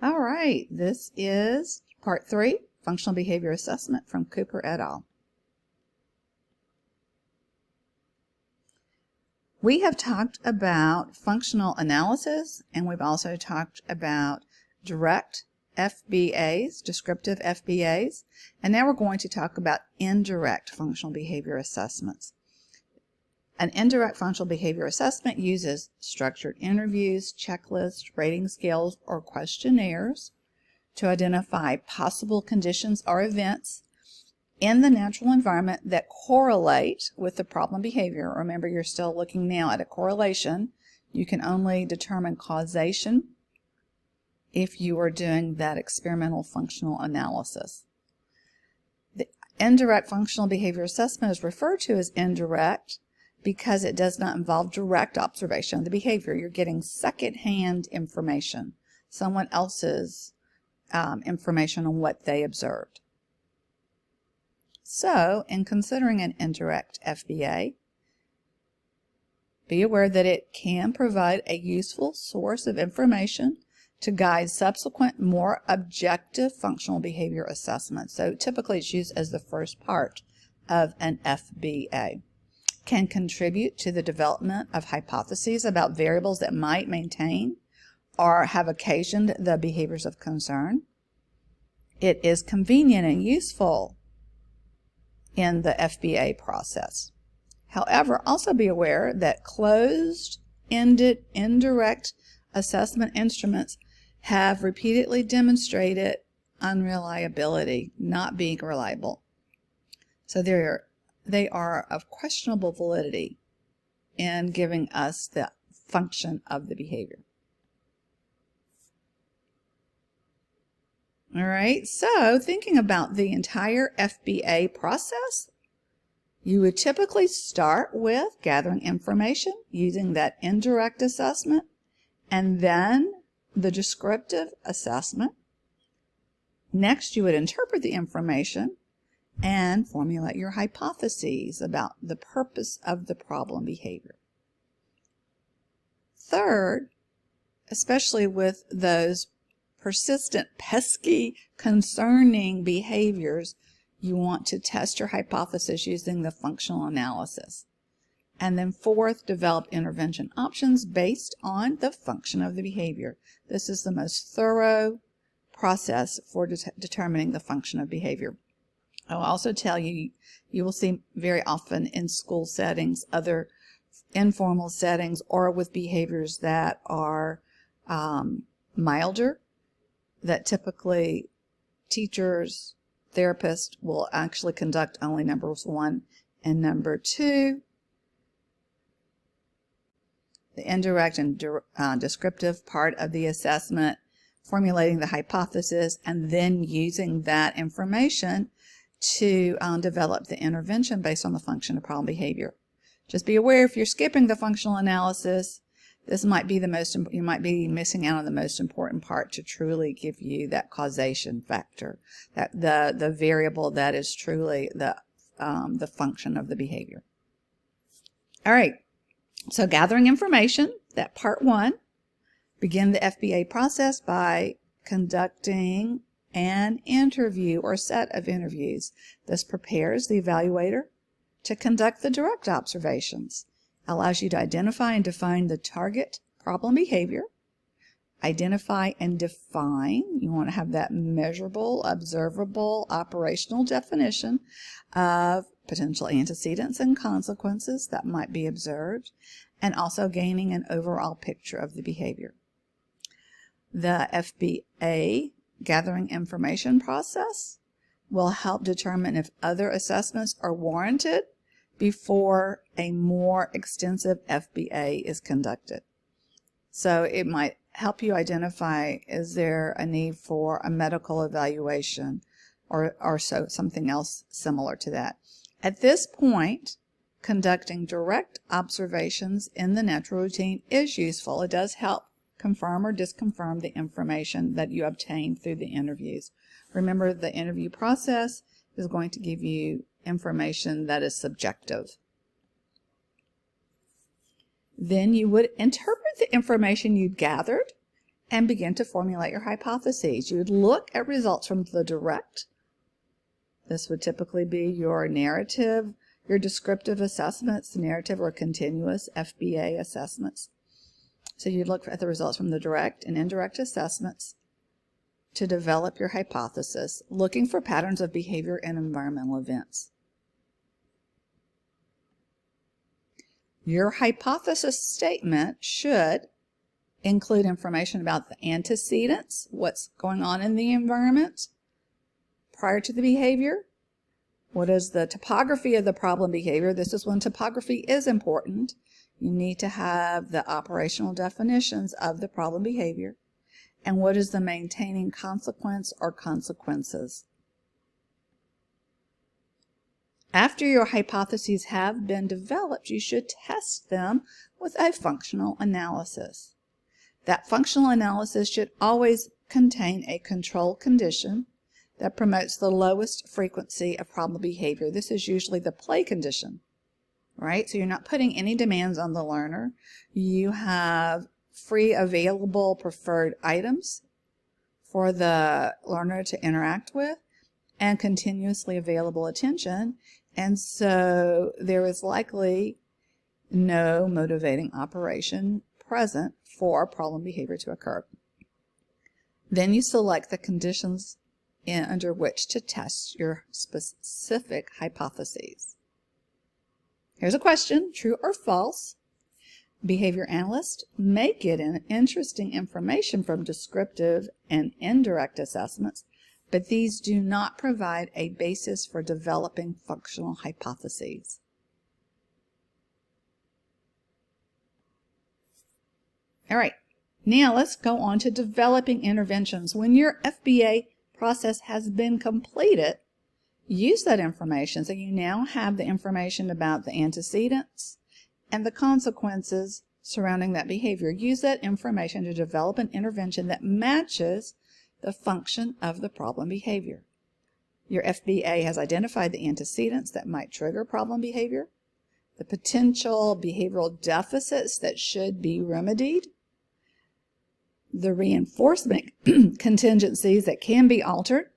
All right, this is part 3, Functional Behavior Assessment from Cooper et al. We have talked about functional analysis, and we've also talked about direct FBAs, descriptive FBAs, and now we're going to talk about indirect functional behavior assessments. An indirect functional behavior assessment uses structured interviews, checklists, rating scales, or questionnaires to identify possible conditions or events in the natural environment that correlate with the problem behavior. Remember, you're still looking now at a correlation. You can only determine causation if you are doing that experimental functional analysis. The indirect functional behavior assessment is referred to as indirect because it does not involve direct observation of the behavior. You're getting secondhand information, someone else's information on what they observed. So, in considering an indirect FBA, be aware that it can provide a useful source of information to guide subsequent, more objective functional behavior assessments. So, typically it's used as the first part of an FBA. Can contribute to the development of hypotheses about variables that might maintain or have occasioned the behaviors of concern. It is convenient and useful in the FBA process. However, also be aware that closed-ended indirect assessment instruments have repeatedly demonstrated unreliability, not being reliable. So they are of questionable validity in giving us the function of the behavior. All right, so thinking about the entire FBA process, you would typically start with gathering information using that indirect assessment and then the descriptive assessment. Next, you would interpret the information and formulate your hypotheses about the purpose of the problem behavior. Third, especially with those persistent, pesky, concerning behaviors, you want to test your hypothesis using the functional analysis. And then fourth, develop intervention options based on the function of the behavior. This is the most thorough process for determining the function of behavior. I'll also tell you, you will see very often in school settings, other informal settings, or with behaviors that are milder, that typically teachers, therapists will actually conduct only numbers 1 and number 2. The indirect and descriptive part of the assessment, formulating the hypothesis, and then using that information to develop the intervention based on the function of problem behavior. Just be aware, if you're skipping the functional analysis, this might be you might be missing out on the most important part to truly give you that causation factor, that the variable that is truly the function of the behavior. All right, so gathering information, that part 1. Begin the FBA process by conducting an interview or set of interviews. This prepares the evaluator to conduct the direct observations, allows you to identify and define the target problem behavior, identify and define. You want to have that measurable, observable, operational definition of potential antecedents and consequences that might be observed, and also gaining an overall picture of the behavior. The FBA gathering information process will help determine if other assessments are warranted before a more extensive FBA is conducted. So it might help you identify, is there a need for a medical evaluation or something else similar to that. At this point, conducting direct observations in the natural routine is useful. It does help confirm or disconfirm the information that you obtain through the interviews. Remember, the interview process is going to give you information that is subjective. Then you would interpret the information you've gathered and begin to formulate your hypotheses. You would look at results from the direct. This would typically be your narrative, your descriptive assessments, narrative or continuous FBA assessments. So you'd look at the results from the direct and indirect assessments to develop your hypothesis, looking for patterns of behavior and environmental events. Your hypothesis statement should include information about the antecedents, what's going on in the environment prior to the behavior. What is the topography of the problem behavior? This is when topography is important. You need to have the operational definitions of the problem behavior. And what is the maintaining consequence or consequences? After your hypotheses have been developed, you should test them with a functional analysis. That functional analysis should always contain a control condition that promotes the lowest frequency of problem behavior. This is usually the play condition, right? So you're not putting any demands on the learner. You have free available preferred items for the learner to interact with and continuously available attention. And so there is likely no motivating operation present for problem behavior to occur. Then you select the conditions under which to test your specific hypotheses. Here's a question, true or false? Behavior analysts may get interesting information from descriptive and indirect assessments, but these do not provide a basis for developing functional hypotheses. All right, now let's go on to developing interventions. When your FBA process has been completed, use that information. So you now have the information about the antecedents and the consequences surrounding that behavior. Use that information to develop an intervention that matches the function of the problem behavior. Your FBA has identified the antecedents that might trigger problem behavior, the potential behavioral deficits that should be remedied, the reinforcement contingencies that can be altered,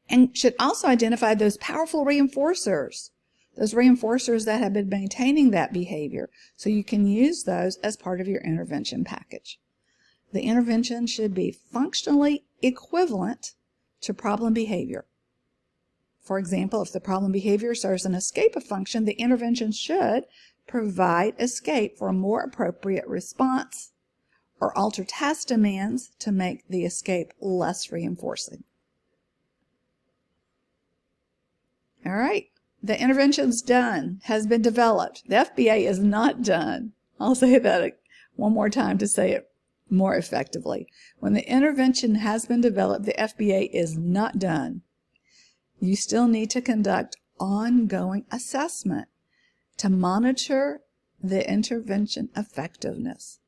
and should also identify those powerful reinforcers, those reinforcers that have been maintaining that behavior, so you can use those as part of your intervention package. The intervention should be functionally equivalent to problem behavior. For example, if the problem behavior serves an escape function, the intervention should provide escape for a more appropriate response or alter task demands to make the escape less reinforcing. All right, the intervention's done, has been developed. The FBA is not done. I'll say that one more time to say it more effectively. When the intervention has been developed, the FBA is not done. You still need to conduct ongoing assessment to monitor the intervention effectiveness.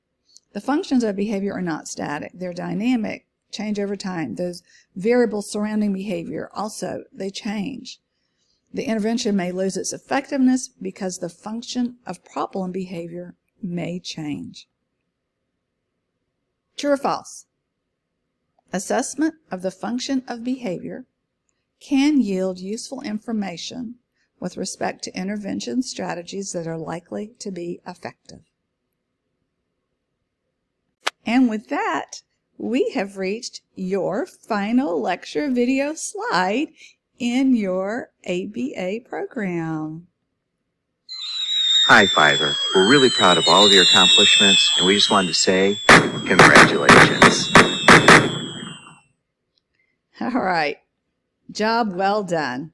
The functions of behavior are not static. They're dynamic, change over time. Those variables surrounding behavior also, they change. The intervention may lose its effectiveness because the function of problem behavior may change. True or false? Assessment of the function of behavior can yield useful information with respect to intervention strategies that are likely to be effective. And with that, we have reached your final lecture video slide in your ABA program. Hi, Fiverr. We're really proud of all of your accomplishments, and we just wanted to say congratulations. All right. Job well done.